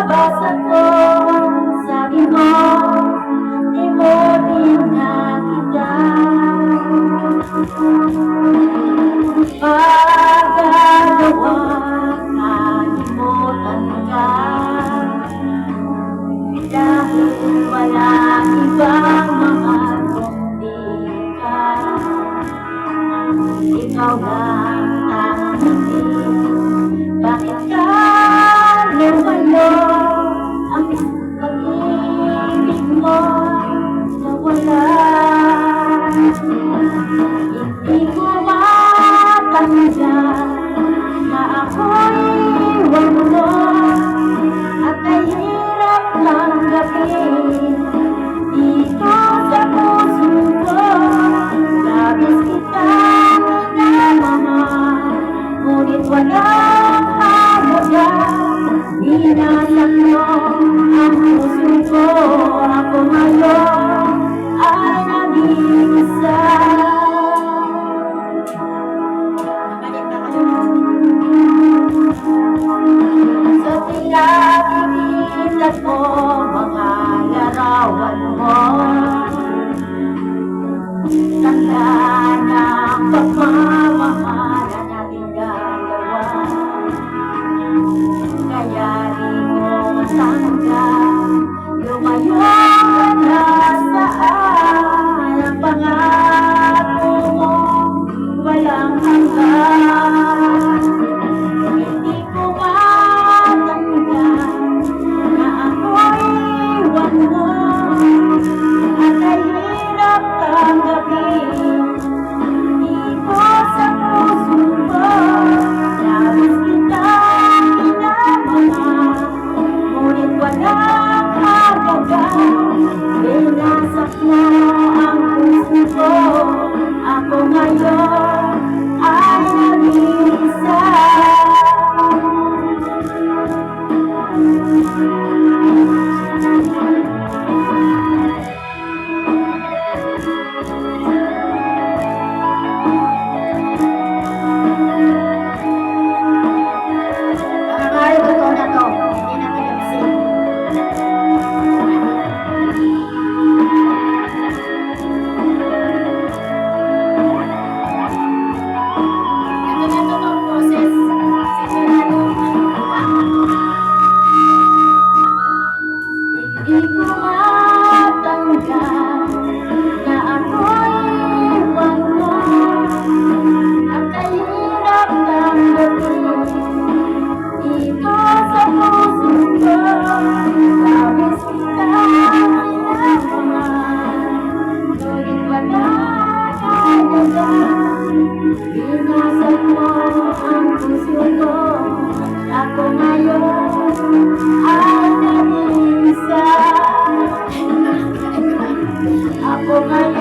nabasa ko, sabi mo, di mo din na kita magagawa, kalimutan ka dahil wala ibang mga kundi ka. Ikaw lang ang nangingin, bakit ka lumalo? Ang pag-ibig mo nawala. Hindi ko matanggap na ako'y iwan mo, at kahirap tanggapin dito sa puso ko. Labis kitang minamahal, ngunit walang halaga. Binasak mo ang puso ko, ako ngayon ay nag-iisa. Sa pinag-iitan mo, mga larawan mo, tanda ng pagmamahala nating dalawa. Kaya di ko matanggap lumayo na saan ang pangako mo walang hanggan. Hindi ko matanggap na ako'y iwan mo, at kahirap tanggapin dito sa puso ko. Labis kitang minamahal, ngunit walang halaga. Binasak mo ang puso ko, ako ngayon ay nag-iisa. Nakakaroon ko na to, hindi na pinagsin. Ito na to process. Hindi ko matanggap na ako'y iwan mo, at kahirap tanggapin dito sa puso ko. Labis kitang minamahal, ngunit walang halaga. Binasak mo ang puso ko, ako ngayon ay nag-iisa. Ako ngayon